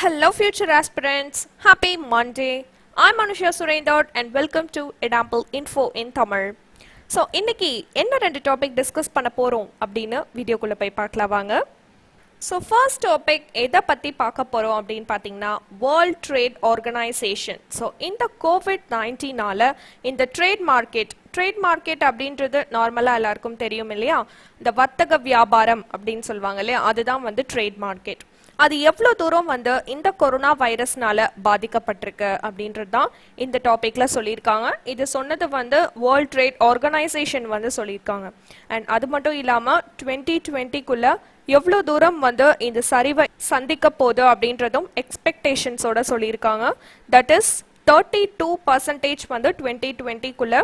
Hello future aspirants, happy Monday. I'm Anusha Surendar and welcome to Editorial Info in Tamil. So இன்னைக்கு என்ன ரெண்டு topic discuss பண்ண போறோம் அப்படினு வீடியோக்குள்ள போய் பார்க்கலாம் வாங்க. So first topic எதை பத்தி பார்க்க போறோம் அப்படினு பாத்தீங்கன்னா World Trade Organization. So இந்த COVID-19னால இந்த ட்ரேட் மார்க்கெட் அப்படின்றது நார்மலா எல்லாருக்கும் தெரியும் இல்லையா, இந்த வர்த்தக வியாபாரம் அப்படின்னு சொல்லுவாங்க இல்லையா, அதுதான் வந்து ட்ரேட் மார்க்கெட். அது எவ்வளோ தூரம் வந்து இந்த கொரோனா வைரஸ்னால பாதிக்கப்பட்டிருக்கு அப்படின்றது தான் இந்த டாபிக்ல சொல்லியிருக்காங்க. இது சொன்னது வந்து வேர்ல்ட் ட்ரேட் ஆர்கனைசேஷன் வந்து சொல்லியிருக்காங்க. அண்ட் அது மட்டும் இல்லாமல் 2020க்குள்ள எவ்வளோ தூரம் வந்து இந்த சரிவை சந்திக்க போகுது அப்படின்றதும் எக்ஸ்பெக்டேஷன்ஸோட சொல்லியிருக்காங்க. தட் இஸ் 32% வந்து 2020க்குள்ள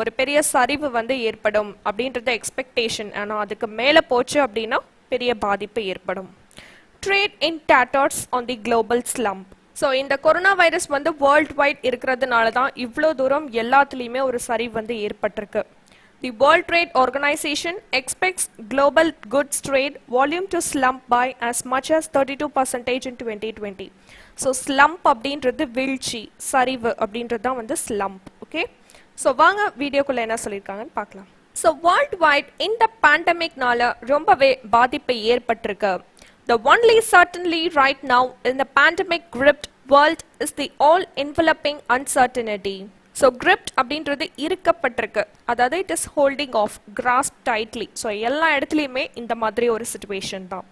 ஒரு பெரிய சரிவு வந்து ஏற்படும் அப்படின்றது எக்ஸ்பெக்டேஷன். ஆனால் அதுக்கு மேலே போச்சு அப்படின்னா பெரிய பாதிப்பு ஏற்படும். Trade in tatters on the global slump. So இந்த கொரோனா வைரஸ் வந்து வேர்ல்ட் வைட் இருக்கிறதுனால தான் இவ்வளோ தூரம் எல்லாத்துலேயுமே ஒரு சரிவு வந்து ஏற்பட்டிருக்கு. The world trade organisation expects global goods trade volume to slump by as much as 32% in 2020. So slump அப்படின்றது வீழ்ச்சி, சரிவு அப்படின்றது தான் வந்து ஸ்லம்ப். ஓகே, ஸோ வாங்க வீடியோக்குள்ளே என்ன சொல்லியிருக்காங்கன்னு பார்க்கலாம். ஸோ வேர்ல்ட் வைட் இந்த பேண்டமிக்னால ரொம்பவே பாதிப்பு ஏற்பட்டிருக்கு. The only certainty right now in the pandemic-gripped world is the all-enveloping uncertainty. So gripped அப்படின்றது இருக்கப்பட்டிருக்கு, அதாவது it is holding off, grasped tightly. So எல்லா இடத்துலையுமே இந்த மாதிரி ஒரு சிச்சுவேஷன் தான்.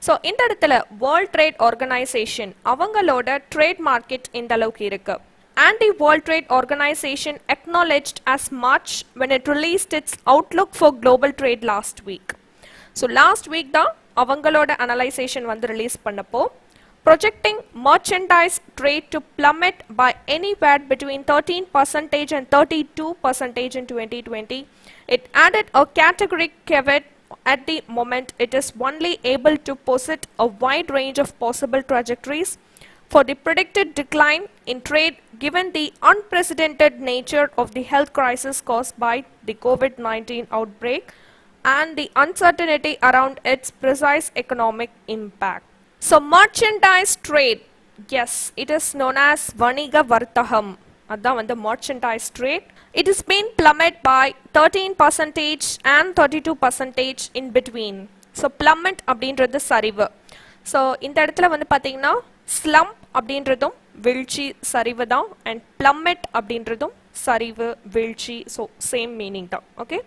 ஸோ இந்த இடத்துல வேர்ல்ட் ட்ரேட் ஆர்கனைசேஷன் அவங்களோட ட்ரேட் மார்க்கெட் இந்த அளவுக்கு இருக்கு. And the World Trade Organization acknowledged as much when it released its outlook for global trade last week. So last week தான் அவங்களோட அனலைசேஷன் வந்து ரிலீஸ் பண்ணப்போ projecting merchandise trade to plummet by anywhere between 13% and 32% in 2020. It added a categoric caveat: at the moment it is only able to posit a wide range of possible trajectories for the predicted decline in trade given the unprecedented nature of the health crisis caused by the COVID-19 outbreak and the uncertainty around its precise economic impact. So merchandise trade, yes, it is known as vaniga vartaham. Adha vandu merchandise trade. It has been plummet by 13% and 32% in between. So plummet அப்படின்றது சரிவு. So இந்த இடத்துல வந்து பார்த்தீங்கன்னா slump அப்படின்றதும் வீழ்ச்சி சரிவு தான், and plummet அப்படின்றதும் சரிவு வீழ்ச்சி. ஸோ சேம் மீனிங் தான். Okay,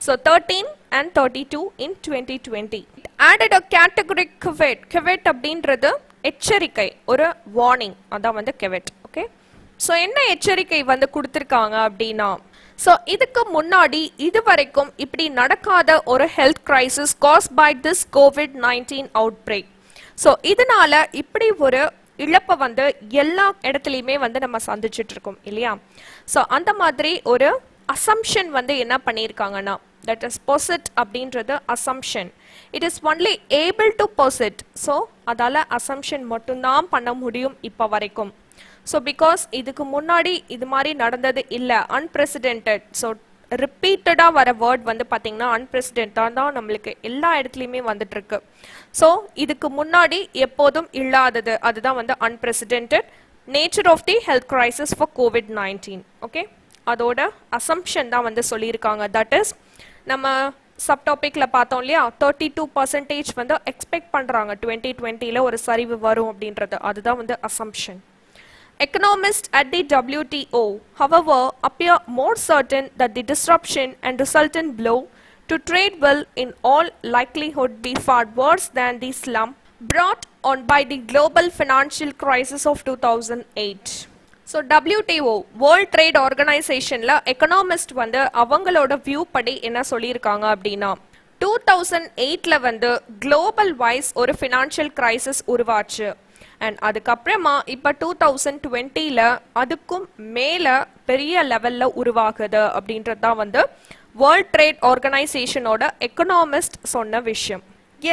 so 13 and 32 in 2020. It added a categoric caveat. Caveat அப்படின்றது எச்சரிக்கை, ஒரு வார்னிங், அதான் வந்து caveat. ஓகே, ஸோ என்ன எச்சரிக்கை வந்து கொடுத்துருக்காங்க அப்படின்னா, ஸோ இதுக்கு முன்னாடி இதுவரைக்கும் இப்படி நடக்காத ஒரு health crisis caused by this COVID-19 outbreak. So இதனால இப்படி ஒரு இழப்பை வந்து எல்லா இடத்துலையுமே வந்து நம்ம சந்திச்சுட்டு இருக்கோம் இல்லையா. ஸோ அந்த மாதிரி ஒரு அசம்ஷன் வந்து என்ன பண்ணியிருக்காங்கன்னா, தட் இஸ் பொசிட் அப்படின்றது assumption. It is only able to posit. So அதால் அசம்ஷன் மட்டும்தான் பண்ண முடியும் இப்போ வரைக்கும். ஸோ பிகாஸ் இதுக்கு முன்னாடி இது மாதிரி நடந்தது இல்லை, அன்பிரசிடென்டட். ஸோ ரிப்பீட்டடாக வர வேர்ட் வந்து பார்த்தீங்கன்னா அன்பிரசிடென்டாக தான் நம்மளுக்கு எல்லா இடத்துலையுமே வந்துட்டு இருக்கு. ஸோ இதுக்கு முன்னாடி எப்போதும் இல்லாதது, அதுதான் வந்து unprecedented nature of the health crisis for COVID-19. Okay, அதோட அசம்ஷன் தான் வந்து சொல்லியிருக்காங்க. தட் இஸ் நம்ம சப்டாபிக்கில் பார்த்தோம் இல்லையா, 32% வந்து எக்ஸ்பெக்ட் பண்ணுறாங்க 2020ல் ஒரு சரிவு வரும் அப்படின்றது, அதுதான் வந்து assumption. Economists at the WTO, however, appear more certain that the disruption and resultant blow to trade will in all likelihood be far worse than the slump brought on by the global financial crisis of 2008. So WTO world trade ஆர்கனைசேஷனில் economist வந்து அவங்களோட view படி என்ன சொல்லியிருக்காங்க அப்படின்னா, 2008ல் வந்து global wise ஒரு ஃபினான்ஷியல் கிரைசிஸ் உருவாச்சு. அண்ட் அதுக்கப்புறமா இப்போ 2020ல் அதுக்கும் மேலே பெரிய லெவலில் உருவாகுது அப்படின்றது தான் வந்து வேர்ல்ட் ட்ரேட் ஆர்கனைசேஷனோட எக்கனாமிஸ்ட் சொன்ன விஷயம்.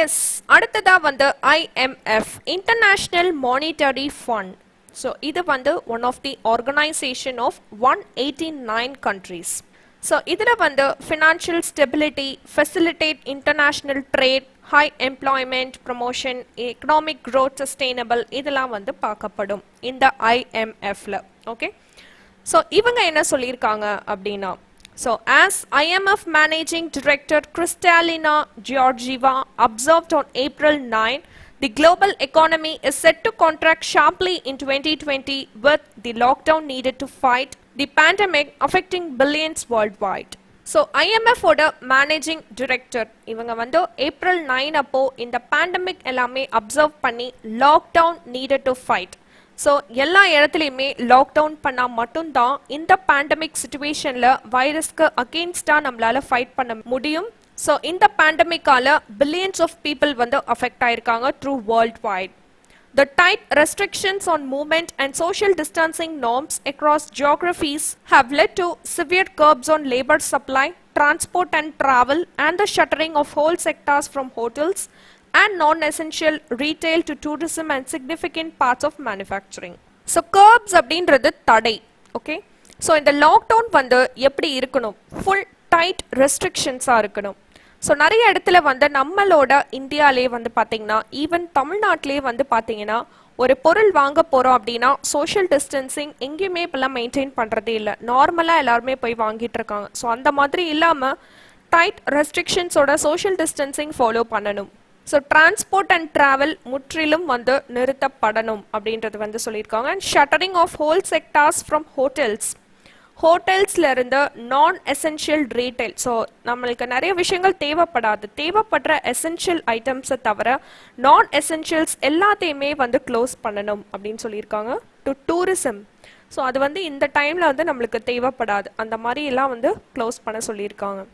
எஸ், அடுத்ததாக வந்து IMF, International Monetary Fund. So இது வந்து one of the organisation of 189 countries. So இதில் வந்து financial stability, facilitate international trade high employment, promotion, economic growth, sustainable இதெல்லாம் வந்து பார்க்கப்படும் இந்த IMFல. ஓகே, ஸோ இவங்க என்ன சொல்லியிருக்காங்க அப்படின்னா, so as IMF Managing Director Kristalina Georgieva observed on April 9, the global economy is set to contract sharply in 2020 with the lockdown needed to fight the pandemic affecting billions worldwide. So IMF ஓட managing director இவங்க வந்து April 9 அப்போ இந்த pandemic எல்லாமே observe பண்ணி lockdown needed to fight. So எல்லா இடத்துலையுமே lockdown பண்ணால் மட்டும்தான் இந்த பேண்டமிக் சுச்சுவேஷனில் வைரஸ்க்கு அகெயின்ஸ்டாக நம்மளால ஃபைட் பண்ண முடியும். ஸோ இந்த பேண்டமிக்கால பில்லியன்ஸ் ஆஃப் பீப்புள் வந்து அஃபெக்ட் ஆயிருக்காங்க through world wide. The tight restrictions on movement and social distancing norms across geographies have led to severe curbs on labor supply, transport and travel, and the shuttering of whole sectors from hotels and non-essential retail to tourism and significant parts of manufacturing. So curbs அப்படின்றது தடை. Okay, so இந்த lockdown வந்து எப்படி இருக்கணும், full tight ரெஸ்ட்ரிக்ஷன்ஸாக இருக்கணும். So நிறைய இடத்துல வந்து நம்மளோட இந்தியாவிலே வந்து பார்த்தீங்கன்னா, ஈவன் தமிழ்நாட்டிலே வந்து பார்த்தீங்கன்னா, ஒரு பொருள் வாங்க போகிறோம் அப்படின்னா சோஷியல் டிஸ்டன்சிங் எங்கேயுமே இப்போல்லாம் மெயின்டைன் பண்ணுறதே இல்லை. நார்மலாக எல்லாருமே போய் வாங்கிட்டு இருக்காங்க. ஸோ அந்த மாதிரி இல்லாமல் டைட் ரெஸ்ட்ரிக்ஷன்ஸோட சோஷியல் டிஸ்டன்சிங் ஃபாலோ பண்ணணும். ஸோ டிரான்ஸ்போர்ட் அண்ட் ட்ராவல் முற்றிலும் வந்து நிறுத்தப்படணும் அப்படின்றது வந்து சொல்லியிருக்காங்க. And shuttering of whole sectors from hotels, ஹோட்டல்ஸில் இருந்து நான் எசென்ஷியல் ரீட்டைல். ஸோ நம்மளுக்கு நிறைய விஷயங்கள் தேவைப்படுற எசென்ஷியல் ஐட்டம்ஸை தவிர நான் எசென்ஷியல்ஸ் எல்லாத்தையுமே வந்து க்ளோஸ் பண்ணணும் அப்படின்னு சொல்லியிருக்காங்க. டு டூரிசம், ஸோ அது வந்து இந்த டைமில் வந்து நம்மளுக்கு தேவைப்படாது, அந்த மாதிரி எல்லாம் வந்து க்ளோஸ் பண்ண சொல்லியிருக்காங்க.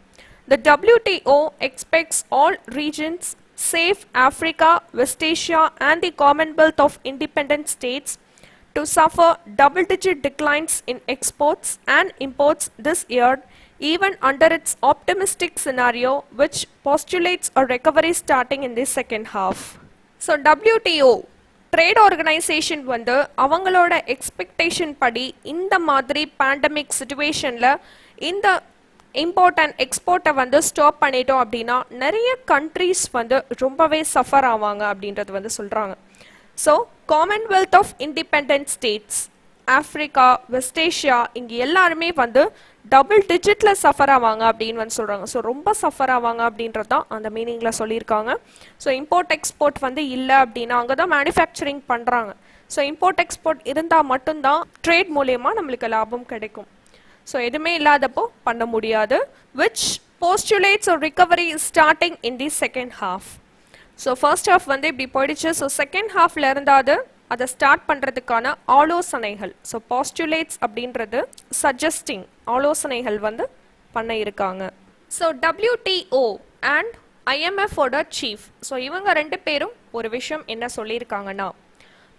The WTO expects all regions, save Africa, West Asia and the Commonwealth of Independent States to suffer double-digit declines in exports and imports this year, even under its optimistic scenario, which postulates a recovery starting in the second half. So WTO trade organisation வந்து அவங்களோட expectation படி இந்த மாதிரி pandemic சுச்சுவேஷனில் இந்த import and எக்ஸ்போர்ட்டை வந்து stop பண்ணிட்டோம் அப்படின்னா நிறைய கண்ட்ரீஸ் வந்து ரொம்பவே சஃபர் ஆவாங்க அப்படின்றது வந்து சொல்கிறாங்க. So Commonwealth of Independent States, Africa, West Asia, இங்கே எல்லாருமே வந்து டபுள் டிஜிட்டில் சஃபர் ஆவாங்க அப்படின்னு வந்து சொல்கிறாங்க. ஸோ ரொம்ப சஃபர் ஆவாங்க அப்படின்றது தான் அந்த மீனிங்கில் சொல்லியிருக்காங்க. ஸோ இம்போர்ட் எக்ஸ்போர்ட் வந்து இல்லை அப்படின்னா அங்கே தான் மேனுஃபேக்சரிங் பண்ணுறாங்க. ஸோ இம்போர்ட் எக்ஸ்போர்ட் இருந்தால் மட்டும்தான் ட்ரேட் மூலயமா நம்மளுக்கு லாபம் கிடைக்கும். ஸோ எதுவுமே இல்லாதப்போ பண்ண முடியாது. which postulates a recovery starting in the second half. So first half வந்து இப்படி போயிடுச்சு. ஸோ செகண்ட் ஹாஃப்ல இருந்தாது அதை ஸ்டார்ட் பண்ணுறதுக்கான ஆலோசனைகள், ஸோ பாஸ்டுலேட்ஸ் அப்படின்றது சஜஸ்டிங் ஆலோசனைகள் வந்து பண்ண இருக்காங்க. ஸோ WTO அண்ட் IMFோட சீஃப், ஸோ இவங்க ரெண்டு பேரும் ஒரு விஷயம் என்ன சொல்லியிருக்காங்கன்னா,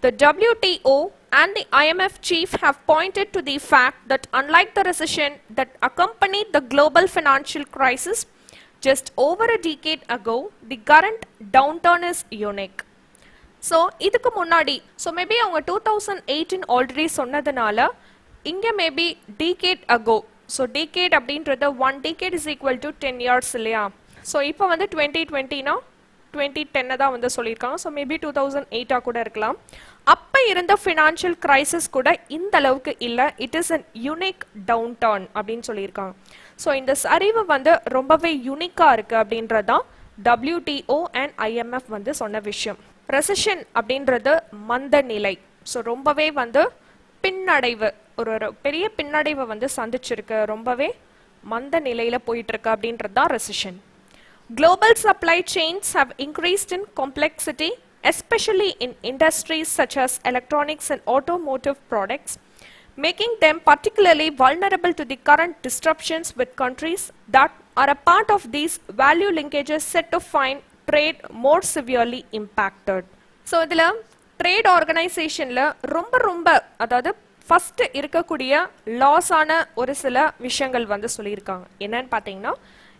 the WTO and the IMF chief have pointed to the fact that unlike the recession that accompanied the global financial crisis just over a decade ago, the current downturn is unique. So இதுக்கு முன்னாடி maybe அவங்க 2018 already சொன்னதுனால இங்கே maybe decade ago, so decade அப்படின்றது 1 decade is equal to 10 years இல்லையா. So இப்போ வந்து 2020னா 2010 தான் வந்து சொல்லியிருக்காங்க. ஸோ மேபி 2008 கூட இருக்கலாம். அப்போ இருந்த ஃபினான்ஷியல் கிரைசிஸ் கூட இந்த அளவுக்கு இல்லை. It is an unique downturn அப்படின்னு சொல்லியிருக்காங்க. ஸோ இந்த சரிவு வந்து ரொம்பவே யூனிக்காக இருக்குது அப்படின்றதான் WTO அண்ட் IMF வந்து சொன்ன விஷயம். ரெசஷன் அப்படின்றது மந்த நிலை, ஸோ ரொம்பவே வந்து பின்னடைவு, ஒரு பெரிய பின்னடைவை வந்து சந்திச்சிருக்கு, ரொம்பவே மந்த நிலையில் போயிட்டு இருக்கு அப்படின்றது தான் recession. Global supply chains have increased in complexity, especially in industries such as electronics and automotive products, making them particularly vulnerable to the current disruptions with countries that are a part of these value linkages set to find trade more severely impacted. So இதில் trade ஆர்கனைசேஷனில் ரொம்ப அதாவது first இருக்கக்கூடிய லாஸான ஒரு சில விஷயங்கள் வந்து சொல்லியிருக்காங்க. என்னன்னு பார்த்தீங்கன்னா,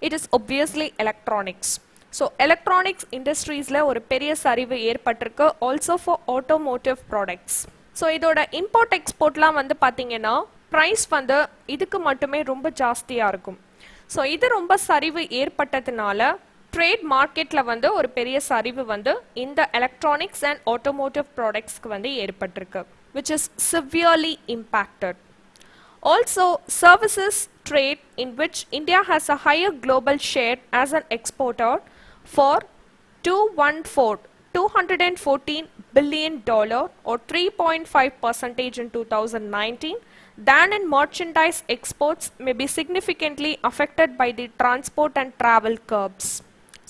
it is obviously electronics. So electronics இண்டஸ்ட்ரீஸில் ஒரு பெரிய சரிவு ஏற்பட்டிருக்கு. Also for automotive products. So இதோட இம்போர்ட் எக்ஸ்போர்ட்லாம் வந்து பார்த்தீங்கன்னா ப்ரைஸ் வந்து இதுக்கு மட்டுமே ரொம்ப ஜாஸ்தியாக இருக்கும். ஸோ இது ரொம்ப சரிவு ஏற்பட்டதுனால ட்ரேட் மார்க்கெட்டில் வந்து ஒரு பெரிய சரிவு வந்து இந்த எலக்ட்ரானிக்ஸ் அண்ட் ஆட்டோமோட்டிவ் ப்ராடக்ட்ஸ்க்கு வந்து ஏற்பட்டிருக்கு, which is severely impacted. Also, services trade in which India has a higher global share as an exporter for 214 billion dollar or 3.5% in 2019 than in merchandise exports may be significantly affected by the transport and travel curbs.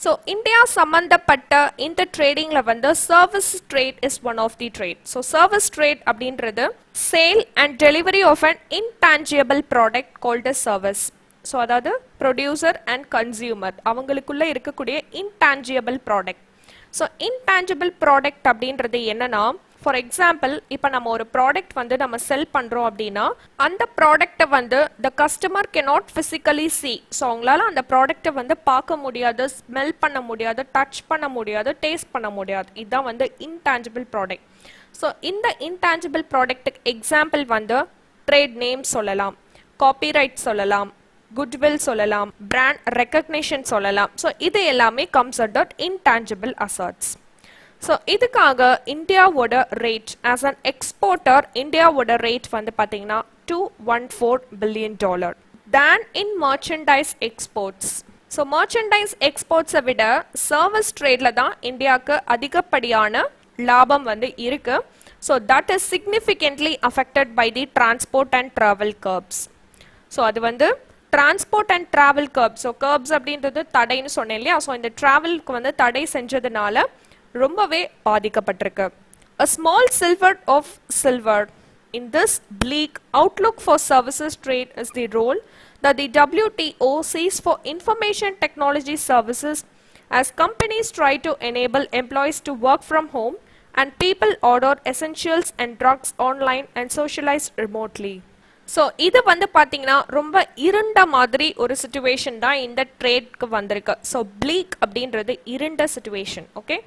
So India சம்பந்தப்பட்ட இந்த ட்ரேடிங்ல வந்து service trade is one of the trade. So service trade அப்படின்றது sale and delivery of an intangible product called service. So அதாவது producer and consumer அவங்களுக்குள்ள இருக்கக்கூடிய intangible product. So intangible product அப்படின்றது என்னன்னா, ஃபார் எக்ஸாம்பிள் இப்போ நம்ம ஒரு ப்ராடக்ட் வந்து நம்ம செல் பண்ணுறோம் அப்படின்னா அந்த ப்ராடக்டை வந்து the customer cannot physically C. So அவங்களால அந்த ப்ராடக்டை வந்து பார்க்க முடியாது, ஸ்மெல் பண்ண முடியாது, டச் பண்ண முடியாது, டேஸ்ட் பண்ண முடியாது. இதுதான் வந்து இன்டான்ஜிபிள் ப்ராடக்ட். ஸோ இந்த இன்டான்ஜிபிள் ப்ராடக்ட்டுக்கு எக்ஸாம்பிள் வந்து ட்ரேட் நேம் சொல்லலாம், காப்பிரைட் சொல்லலாம், குட்வில் சொல்லலாம், பிராண்ட் ரெக்கக்னிஷன் சொல்லலாம். ஸோ இது எல்லாமே comes under intangible assets. So இதுக்காக இந்தியாவோட ரேட் ஆஸ் அன் எக்ஸ்போர்ட்டர் இந்தியாவோட ரேட் வந்து பார்த்தீங்கன்னா $214 billion than in merchandise exports. So merchandise எக்ஸ்போர்ட்ஸை விட சர்வீஸ் ட்ரேடில் தான் இந்தியாவுக்கு அதிகப்படியான லாபம் வந்து இருக்கு. So that is significantly affected by the transport and travel curbs. So அது வந்து transport and travel curbs. So curbs அப்படின்றது தடைன்னு சொன்னேன் இல்லையா. ஸோ இந்த ட்ராவலுக்கு வந்து தடை செஞ்சதுனால ரொம்பவே பாதிக்கப்பட்டிருக்கு. A small silver of silver in this bleak outlook for services trade is the role that the WTO sees for information technology services as companies try to enable employees to work from home and people order essentials and drugs online and socialize remotely. So இது வந்து பார்த்தீங்கன்னா ரொம்ப இருண்ட மாதிரி ஒரு situation தான் இந்த ட்ரேட்க்கு வந்திருக்கு. ஸோ ப்ளீக் அப்படின்றது இருண்ட சுச்சுவேஷன். ஓகே,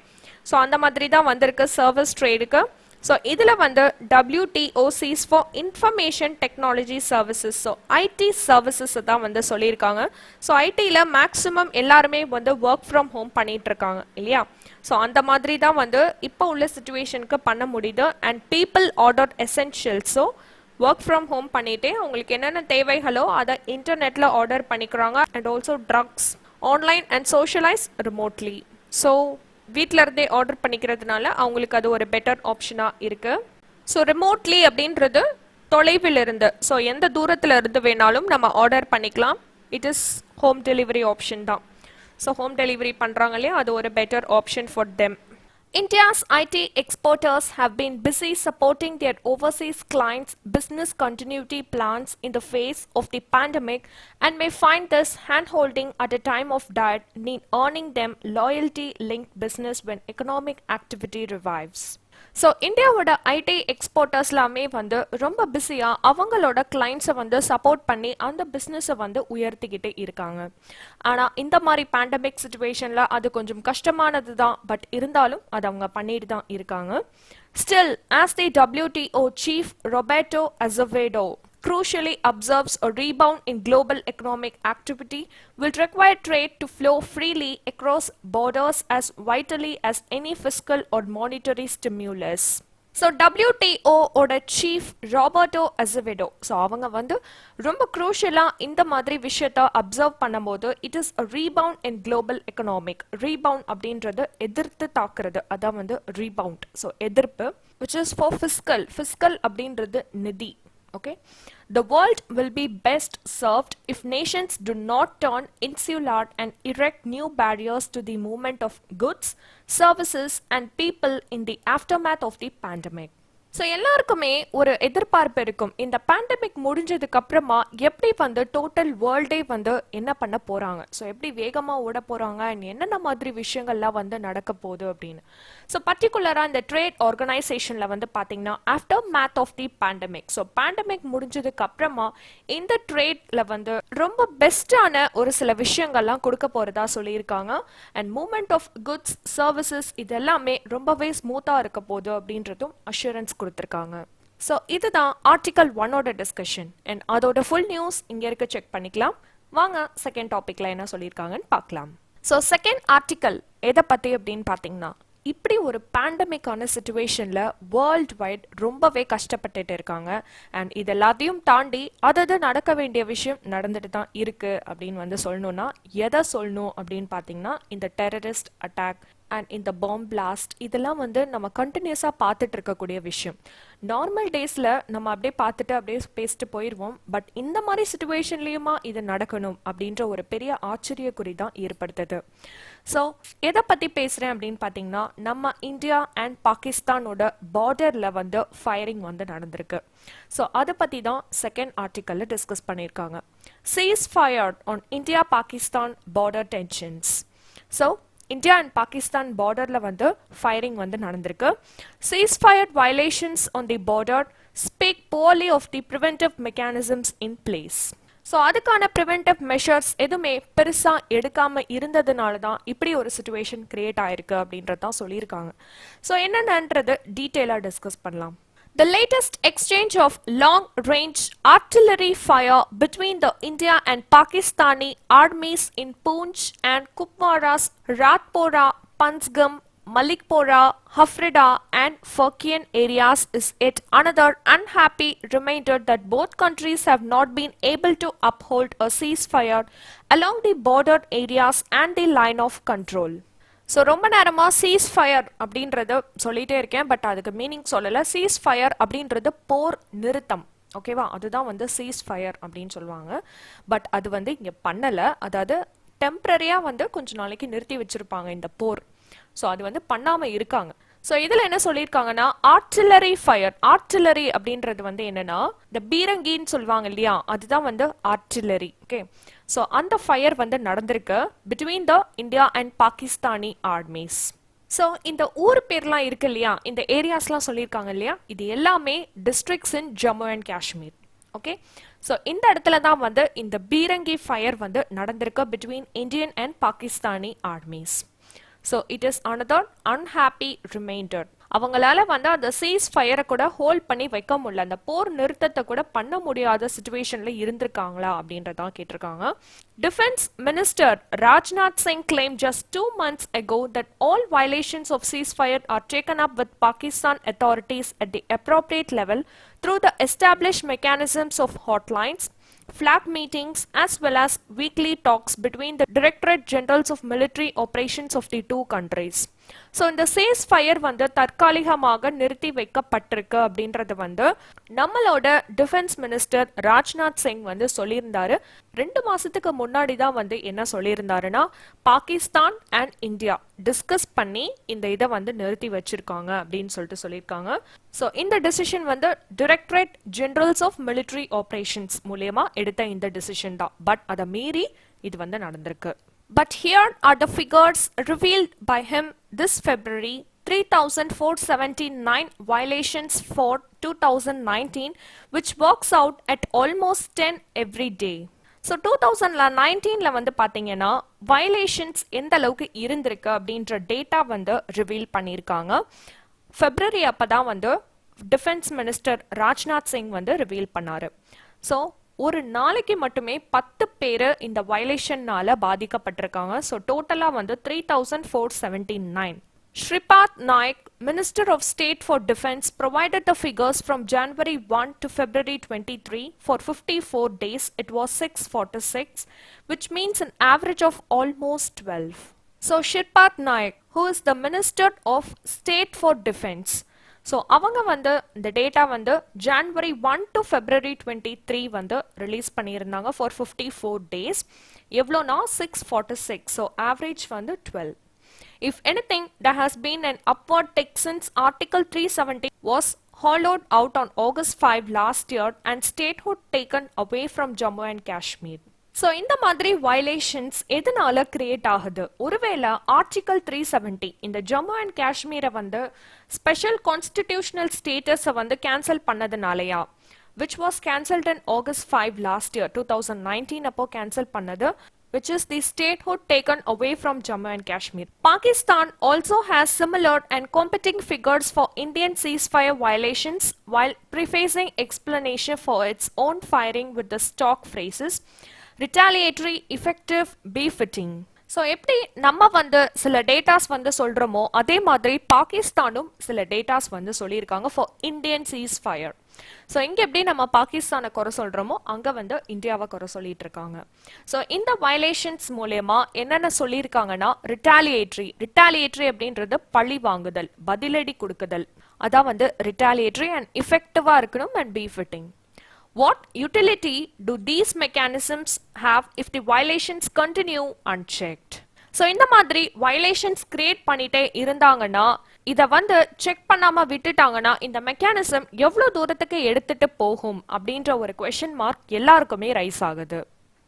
ஸோ அந்த மாதிரி தான் வந்திருக்கு சர்வீஸ் ட்ரேடுக்கு. ஸோ இதில் வந்து WTO sees for information technology services. So ID services தான் வந்து சொல்லியிருக்காங்க. ஸோ ஐடியில் மேக்ஸிமம் எல்லாருமே வந்து ஒர்க் ஃப்ரம் ஹோம் பண்ணிட்டு இருக்காங்க இல்லையா. ஸோ அந்த மாதிரி தான் வந்து இப்போ உள்ள சுச்சுவேஷனுக்கு பண்ண முடியுது. And people order essentials. So work from home பண்ணிட்டு அவங்களுக்கு என்னென்ன தேவைகளோ அதை இன்டர்நெட்டில் ஆர்டர் பண்ணிக்கிறாங்க. And also drugs online and socialise remotely. So வீட்டில் இருந்தே ஆர்டர் பண்ணிக்கிறதுனால அவங்களுக்கு அது ஒரு பெட்டர் ஆப்ஷனாக இருக்குது. ஸோ ரிமோட்லி அப்படின்றது தொலைவில் இருந்து, ஸோ எந்த தூரத்தில் இருந்து வேணாலும் நம்ம ஆர்டர் பண்ணிக்கலாம். It is home delivery option தான். ஸோ ஹோம் டெலிவரி பண்ணுறாங்க இல்லையா, அது ஒரு better option for them. India's IT exporters have been busy supporting their overseas clients' business continuity plans in the face of the pandemic and may find this handholding at a time of doubt need earning them loyalty-linked business when economic activity revives. So இந்தியாவோட ID எக்ஸ்போர்ட்டர்ஸ்லாமே வந்து ரொம்ப பிஸியாக அவங்களோட கிளைண்ட்ஸை வந்து support பண்ணி அந்த பிஸ்னஸை வந்து உயர்த்திக்கிட்டே இருக்காங்க. ஆனால் இந்த மாதிரி பேண்டமிக் சுச்சுவேஷனில் அது கொஞ்சம் கஷ்டமானது தான். பட் இருந்தாலும் அது அவங்க பண்ணிட்டு தான் இருக்காங்க. Still, as the WTO chief Roberto Azevedo crucially observes, a rebound in global economic activity will require trade to flow freely across borders as vitally as any fiscal or monetary stimulus. So WTO ஓட chief Roberto Acevedo, so அவங்க வந்து ரொம்ப க்ரூஷியலாக இந்த மாதிரி விஷயத்த observe பண்ணும்போது it is a rebound in global economic. Rebound அப்படின்றது எதிர்த்து தாக்குறது, அதான் வந்து ரீபவுண்ட். ஸோ எதிர்ப்பு, which is for fiscal. Fiscal அப்படின்றது நிதி. Okay, the world will be best served if nations do not turn insular and erect new barriers to the movement of goods, services and people in the aftermath of the pandemic. So எல்லாருக்குமே ஒரு எதிர்பார்ப்பு இருக்கும், இந்த pandemic முடிஞ்சதுக்கு அப்புறமா எப்படி வந்து total வேர்ல்டே வந்து என்ன பண்ண போகிறாங்க, ஸோ எப்படி வேகமாக ஓட போகிறாங்க, அண்ட் என்னென்ன மாதிரி விஷயங்கள்லாம் வந்து நடக்க போகுது அப்படின்னு. ஸோ பர்டிகுலராக இந்த ட்ரேட் ஆர்கனைசேஷனில் வந்து பார்த்தீங்கன்னா aftermath of the pandemic, so pandemic முடிஞ்சதுக்கு அப்புறமா இந்த ட்ரேட்ல வந்து ரொம்ப பெஸ்டான ஒரு சில விஷயங்கள்லாம் கொடுக்க போகிறதா சொல்லியிருக்காங்க. And movement of goods, services இதெல்லாமே ரொம்பவே ஸ்மூத்தாக இருக்க போகுது அப்படின்றதும் அஷூரன்ஸ் கொடுத்திருக்காங்க. ஸோ இதுதான் ஆர்டிகல் 1ஓட டிஸ்கஷன். அண்ட் அதோட ஃபுல் நியூஸ் இங்கே இருக்க செக் பண்ணிக்கலாம். வாங்க செகண்ட் டாபிக்ல என்ன சொல்லியிருக்காங்கன்னு பார்க்கலாம். ஸோ செகண்ட் ஆர்டிக்கல் எதை பற்றி அப்படின்னு பார்த்தீங்கன்னா, இப்படி ஒரு பேண்டமிக்கான சுச்சுவேஷனில் வேர்ல்டு வைட் ரொம்பவே கஷ்டப்பட்டுட்டு இருக்காங்க. அண்ட் இது எல்லாத்தையும் தாண்டி அதாவது நடக்க வேண்டிய விஷயம் நடந்துட்டு தான் இருக்குது அப்படின்னு வந்து சொல்லணும்னா எதை சொல்லணும் அப்படின்னு பார்த்தீங்கன்னா, இந்த டெரரிஸ்ட் அட்டாக் அண்ட் இந்த பாம் பிளாஸ்ட் இதெல்லாம் வந்து நம்ம கண்டினியூஸாக பார்த்துட்டு இருக்கக்கூடிய விஷயம். நார்மல் டேஸில் நம்ம அப்படியே பார்த்துட்டு அப்படியே பேசிட்டு போயிடுவோம். பட் இந்த மாதிரி சுச்சுவேஷன்லேயுமா இது நடக்கணும் அப்படின்ற ஒரு பெரிய ஆச்சரியக்குறி தான் ஏற்படுத்துது. ஸோ எதை பற்றி பேசுகிறேன் அப்படின்னு பார்த்தீங்கன்னா, நம்ம இந்தியா அண்ட் பாகிஸ்தானோட பார்டரில் வந்து ஃபயரிங் வந்து நடந்திருக்கு. ஸோ அதை பற்றி தான் செகண்ட் ஆர்டிக்கலில் டிஸ்கஸ் பண்ணியிருக்காங்க. Ceasefire on India Pakistan border tensions. So India and Pakistan பார்டரில் வந்து ஃபயரிங் வந்து நடந்திருக்கு. Ceasefire violations on the border speak poorly of the preventive mechanisms in place. So அதுக்கான ப்ரிவென்டிவ் மெஷர்ஸ் எதுவுமே பெருசாக எடுக்காமல் இருந்ததுனால தான் இப்படி ஒரு சுச்சுவேஷன் கிரியேட் ஆயிருக்கு அப்படின்றது தான் சொல்லியிருக்காங்க. ஸோ என்னென்னன்றது டீட்டெயிலாக டிஸ்கஸ் பண்ணலாம். The latest exchange of long-range artillery fire between the India and Pakistani armies in Poonch and Kupwara's Ratpora, Pansgam, Malikpora, Hafrida and Furkian areas is yet another unhappy reminder that both countries have not been able to uphold a ceasefire along the border areas and the line of control. So ரொம்ப நேரமாக cheese fire அப்படின்றத சொல்லிகிட்டே இருக்கேன், but அதுக்கு meaning சொல்லலை. Cheese fire அப்படின்றது போர் நிறுத்தம், ஓகேவா? அதுதான் வந்து சீஸ் ஃபயர் அப்படின்னு சொல்லுவாங்க. பட் அது வந்து இங்கே பண்ணலை. அதாவது டெம்ப்ரரியாக வந்து கொஞ்ச நாளைக்கு நிறுத்தி வச்சுருப்பாங்க இந்த போர். ஸோ அது வந்து பண்ணாமல் இருக்காங்க. ஸோ இதில் என்ன சொல்லியிருக்காங்கன்னா, ஆர்டில்லரி ஃபயர். ஆர்டில்லரி அப்படின்றது வந்து என்னன்னா, இந்த பீரங்கின்னு சொல்லுவாங்க இல்லையா, அதுதான் வந்து ஆர்டில்லரி. ஓகே, ஸோ அந்த ஃபயர் வந்து நடந்திருக்கு between the India and Pakistani armies. So இந்த ஊர் பேர்லாம் இருக்கு இல்லையா, இந்த ஏரியாஸ்லாம் சொல்லியிருக்காங்க இல்லையா, இது எல்லாமே districts in Jammu and Kashmir. Okay, so இந்த இடத்துல தான் வந்து இந்த பீரங்கி ஃபயர் வந்து நடந்திருக்கு between Indian and Pakistani armies. So it is another unhappy reminder. அவங்களால வந்து அந்த சீஸ் ஃபயரை கூட ஹோல்ட் பண்ணி வைக்க முடியல, அந்த போர் நிறுத்தத்தை கூட பண்ண முடியாத சுச்சுவேஷன்ல இருந்திருக்காங்களா அப்படின்றதான் கேட்டிருக்காங்க. Defense Minister Rajnath Singh claimed just 2 months ago that all violations of ceasefire are taken up with Pakistan authorities at the appropriate level through the established mechanisms of hotlines, flag meetings as well as weekly talks between the Directorate Generals of Military Operations of the two countries. So இந்த chase fire வந்து தற்காலிகமாக நிறுத்தி வைக்கப்பட்டிருக்கு அப்படின்றது வந்து நம்மளோட defence minister Rajnath Singh வந்து சொல்லியிருந்தாரு. 2 மாசத்துக்கு முன்னாடி தான் வந்து என்ன சொல்லியிருந்தாருன்னா, பாகிஸ்தான் அண்ட் இந்தியா டிஸ்கஸ் பண்ணி இந்த இதை வந்து நிறுத்தி வச்சிருக்காங்க அப்படின்னு சொல்லியிருக்காங்க. ஸோ இந்த டிசிஷன் வந்து directorate generals of military operations மூலமா எடுத்த இந்த டிசிஷன் தான். பட் அதை மீறி இது வந்து நடந்திருக்கு. But here are the figures revealed by him this February: 3,479 violations for 2019, which works out at almost 10 every day. So 2019ல வந்து பாத்தீங்கன்னா violations எந்த அளவுக்கு இருந்திருக்கு அப்படின்ற டேட்டா வந்து ரிவீல் பண்ணியிருக்காங்க. February அப்பதான் வந்து டிஃபென்ஸ் மினிஸ்டர் ராஜ்நாத் சிங் வந்து ரிவீல் பண்ணாரு. ஸோ ஒரு நாளைக்கு மட்டுமே 10 பேர் இந்த வயலேஷன்னால பாதிக்கப்பட்டிருக்காங்க. ஸோ டோட்டலா வந்து 3,479. Shripad Naik, Minister of State for Defence, provided the figures from January 1 to February 23. For 54 days, it was 646, which means an average of almost 12. So Shripad Naik, who is the Minister of State for Defence, so அவங்க வந்து இந்த data வந்து January 1 to February 23 வந்து release பண்ணியிருந்தாங்க for 54 days. எவ்வளோனா 646. So average வந்து 12. If anything, there has been an upward tick since Article 370 was hollowed out on August 5 last year and statehood taken away from Jammu and Kashmir. So இந்த மாதிரி violations எதனால create ஆகுது? ஒருவேளை article 370 இந்த Jammu and காஷ்மீரை வந்து special constitutional ஸ்டேட்டஸை வந்து cancel பண்ணதுனாலயா? which was cancelled in August 5 last year, 2019 அப்போ கேன்சல் பண்ணது, which is the statehood taken away from Jammu and Kashmir. Pakistan also has similar and competing figures for Indian ceasefire violations, while prefacing explanation for its own firing with the stock phrases retaliatory, effective, befitting. So எப்படி நம்ம வந்து சில datas வந்து சொல்கிறோமோ அதே மாதிரி பாகிஸ்தானும் சில டேட்டாஸ் வந்து சொல்லியிருக்காங்க for Indian cheese fire. So இங்கே எப்படி நம்ம பாகிஸ்தானை குறை சொல்கிறோமோ அங்கே வந்து இந்தியாவை குறை சொல்லிட்டு இருக்காங்க. ஸோ இந்த வயலேஷன்ஸ் மூலயமா என்னென்ன சொல்லியிருக்காங்கன்னா ரிட்டாலியேட்ரி அப்படின்றது பழி வாங்குதல், பதிலடி கொடுக்குதல், அதான் வந்து ரிட்டாலியேட்ரி அண்ட் இஃபெக்டிவாக இருக்கணும் and be fitting. What utility do these mechanisms have if the violations continue unchecked? So இந்த மாதிரி violations create பண்ணிட்டே இருந்தாங்கன்னா இதை வந்து செக் பண்ணாம விட்டுட்டாங்கன்னா இந்த மெக்கானிசம் எவ்வளவு தூரத்துக்கு எடுத்துட்டு போகும் அப்படின்ற ஒரு கொஸ்டின் மார்க் எல்லாருக்குமே ரைஸ் ஆகுது.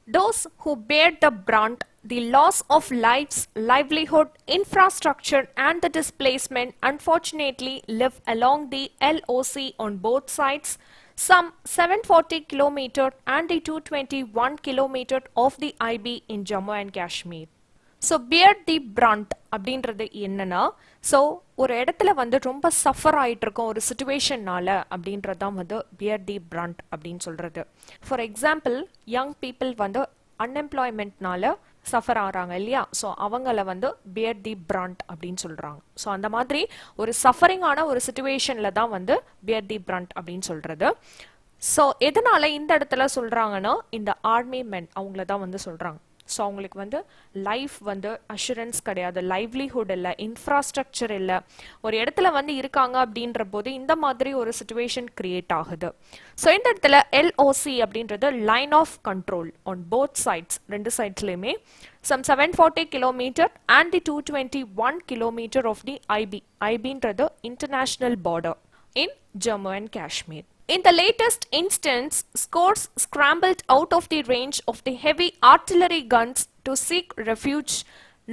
Those who bear the brunt, the loss of lives, livelihood, infrastructure and the displacement unfortunately live along the LOC on both sides, some 740 km and the 221 km of the IB in Jammu and Kashmir. So bear the brunt அப்படின்றது என்னன்னா, so ஒரு இடத்துல வந்து ரொம்ப suffer ஆகிட்டு இருக்கும் ஒரு சுச்சுவேஷன்னால அப்படின்றது தான் வந்து bear the brunt அப்படின்னு சொல்றது. ஃபார் எக்ஸாம்பிள் யங் பீப்புள் வந்து அன்எம்ப்ளாய்மெண்ட்னால சஃபர் ஆகிறாங்க இல்லையா, ஸோ அவங்கள வந்து bear the brunt அப்படின்னு சொல்றாங்க. ஸோ அந்த மாதிரி ஒரு சஃபரிங்கான ஒரு சுச்சுவேஷன்ல தான் வந்து bear the brunt அப்படின்னு சொல்றது. ஸோ எதனால இந்த இடத்துல சொல்றாங்கன்னா இந்த ஆர்மி மென் அவங்கள தான் வந்து சொல்றாங்க. ஸோ அவங்களுக்கு வந்து லைஃப் வந்து அஷூரன்ஸ் கிடையாது, லைவ்லிஹுட் இல்லை, இன்ஃப்ராஸ்ட்ரக்சர் இல்லை, ஒரு இடத்துல வந்து இருக்காங்க அப்படின்ற போது இந்த மாதிரி ஒரு சுச்சுவேஷன் கிரியேட் ஆகுது. ஸோ இந்த இடத்துல எல்ஓசி அப்படின்றது line of control on both sides, ரெண்டு சைட்ஸ்லையுமே some 740 kilometer and the 221 kilometer of the IB ன்றது international border in Jammu and Kashmir. In the latest instance, scores scrambled out of the range of the heavy artillery guns to seek refuge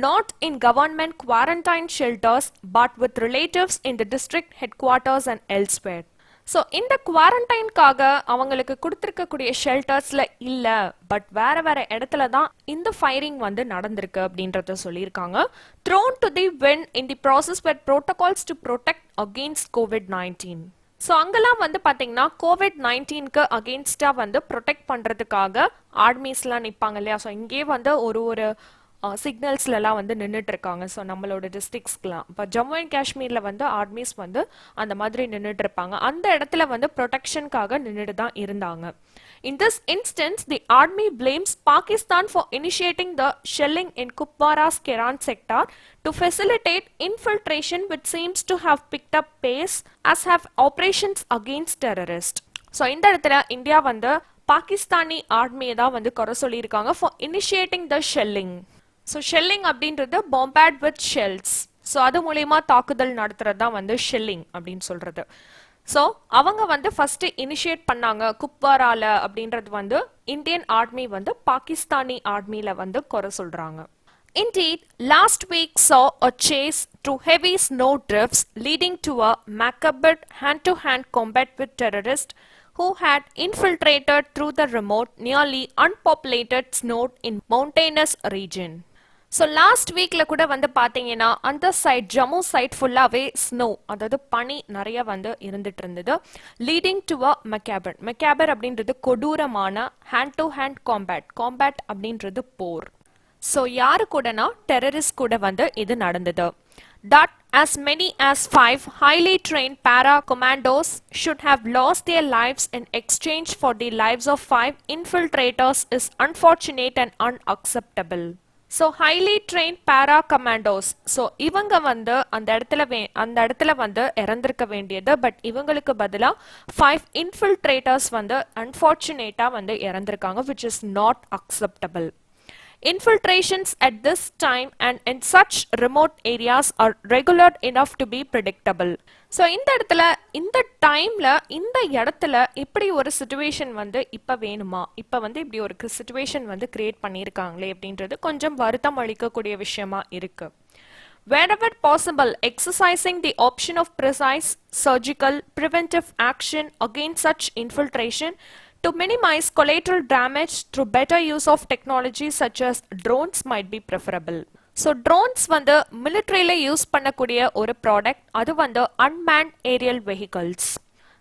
not in government quarantine shelters but with relatives in the district headquarters and elsewhere. So இந்த குவாரண்டைன்காக அவங்களுக்கு கொடுத்துருக்கக்கூடிய ஷெல்டர்ஸில் இல்லை, but வேற வேற இடத்துல தான் இந்த firing வந்து நடந்திருக்கு அப்படின்றத சொல்லியிருக்காங்க. thrown to the wind in the process were protocols to protect against COVID-19. So அங்கெல்லாம் வந்து பார்த்தீங்கன்னா COVID-19க்கு அகெயின்ஸ்டாக வந்து ப்ரொடெக்ட் பண்ணுறதுக்காக ஆர்மிஸ்லாம் நிற்பாங்க இல்லையா. ஸோ இங்கே வந்து ஒரு சிக்னல்ஸ்லாம் வந்து நின்றுட்டு இருக்காங்க. ஸோ நம்மளோட டிஸ்ட்ரிக்ஸ்க்குலாம் இப்போ ஜம்மு அண்ட் காஷ்மீரில் வந்து ஆர்மிஸ் வந்து அந்த மாதிரி நின்றுட்டு இருப்பாங்க. அந்த இடத்துல வந்து ப்ரொடெக்ஷனுக்காக நின்றுட்டு தான் இருந்தாங்க. In this instance, the army blames Pakistan for initiating the shelling in Kupwara's Keran sector to facilitate infiltration, which seems to have picked up pace, as have operations against terrorists. So இந்த இடத்துல India வந்து பாகிஸ்தானி ஆர்மியை தான் வந்து குறை சொல்லியிருக்காங்க for initiating the shelling. So Schelling அப்படின்றது பாம்பேட் with shells, so அது மூலயமா தாக்குதல் நடத்துறது தான் வந்து ஷெல்லிங் அப்படின்னு சொல்றது. ஸோ அவங்க வந்து ஃபர்ஸ்ட் இனிஷியேட் பண்ணாங்க குப்வாரால அப்படின்றது வந்து இந்தியன் ஆர்மி வந்து பாகிஸ்தானி ஆர்மியில வந்து குறை சொல்றாங்க. Indeed, last week saw a chase through heavy snow drifts leading to a macabre hand-to-hand combat with terrorists who had infiltrated through the remote, nearly unpopulated snow in mountainous region. So last வீக்கில் கூட வந்து பார்த்தீங்கன்னா அந்த side Jammu side ஃபுல்லாகவே snow, அதாவது பனி நிறைய வந்து இருந்துட்டு இருந்தது. லீடிங் டு அ மெக்காபர் அப்படின்றது கொடூரமான ஹேண்ட் டு ஹேண்ட் காம்பேட் அப்படின்றது போர். ஸோ யாரு கூடனா டெரரிஸ்ட் கூட வந்து இது நடந்தது. That as many as 5 highly trained para commandos should have lost their lives in exchange for the lives of 5 infiltrators is unfortunate and unacceptable. So highly trained para commandos, so இவங்க வந்து அந்த இடத்துல வந்து இறந்திருக்க வேண்டியது, பட் இவங்களுக்கு பதிலா 5 infiltrators வந்து unfortunate-ஆ வந்து இறந்திருக்காங்க, which is not acceptable. Infiltrations at this time and in such remote areas are regular enough to be predictable. So இந்த டைம்ல இந்த இடத்துல இப்படி ஒரு சிச்சுவேஷன் வந்து இப்ப வேணுமா, இப்ப வந்து இப்படி ஒரு சிச்சுவேஷன் வந்து கிரியேட் பண்ணியிருக்காங்களே அப்படின்றது கொஞ்சம் வருத்தம் அளிக்கக்கூடிய விஷயமா இருக்கு. Wherever possible, exercising the option of precise surgical preventive action against such infiltration to minimize collateral damage through better use of technology such as drones might be preferable. So drones வந்து militaryல use பண்ணக்கூடிய ஒரு product, அது வந்து unmanned aerial vehicles.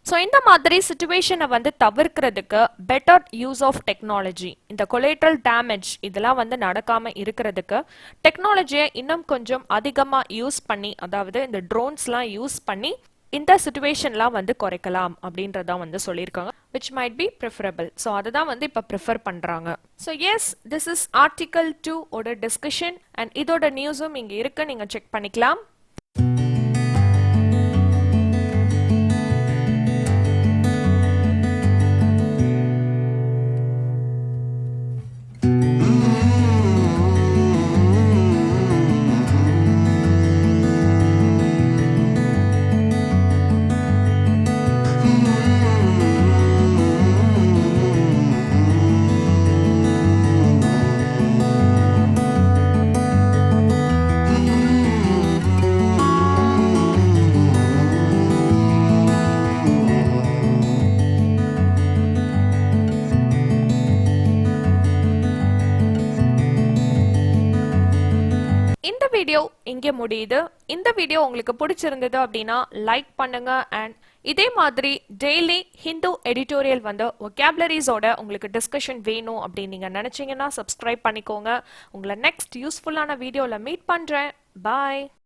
So இந்த மாதிரி சுச்சுவேஷனை வந்து தவிர்க்கிறதுக்கு பெட்டர் யூஸ் ஆஃப் டெக்னாலஜி, இந்த கொலேட்ரல் டேமேஜ் இதெல்லாம் வந்து நடக்காம இருக்கிறதுக்கு டெக்னாலஜியை இன்னும் கொஞ்சம் அதிகமாக யூஸ் பண்ணி, அதாவது இந்த ட்ரோன்ஸ்லாம் யூஸ் பண்ணி இந்த சுச்சுவேஷன்லாம் வந்து குறைக்கலாம் அப்படின்றதான் வந்து சொல்லியிருக்காங்க, which might be preferable. So அதுதான் வந்து இப்போ ப்ரிஃபர் பண்ணுறாங்க. So yes, this is article 2 ஓட டிஸ்கஷன் அண்ட் இதோட நியூஸும் இங்கே இருக்கு, நீங்கள் செக் பண்ணிக்கலாம். இந்த வீடியோ இங்கே முடியுது. இந்த வீடியோ உங்களுக்கு பிடிச்சிருந்தது அப்படின்னா லைக் பண்ணுங்க. அண்ட் இதே மாதிரி டெய்லி ஹிந்து எடிட்டோரியல் வந்து ஒகேபுலரிஸோட உங்களுக்கு டிஸ்கஷன் வேணும் அப்படின்னு நீங்க நினைச்சீங்கன்னா சப்ஸ்கிரைப் பண்ணிக்கோங்க. உங்களை நெக்ஸ்ட் யூஸ்ஃபுல்லான வீடியோவில் மீட் பண்றேன். பாய்.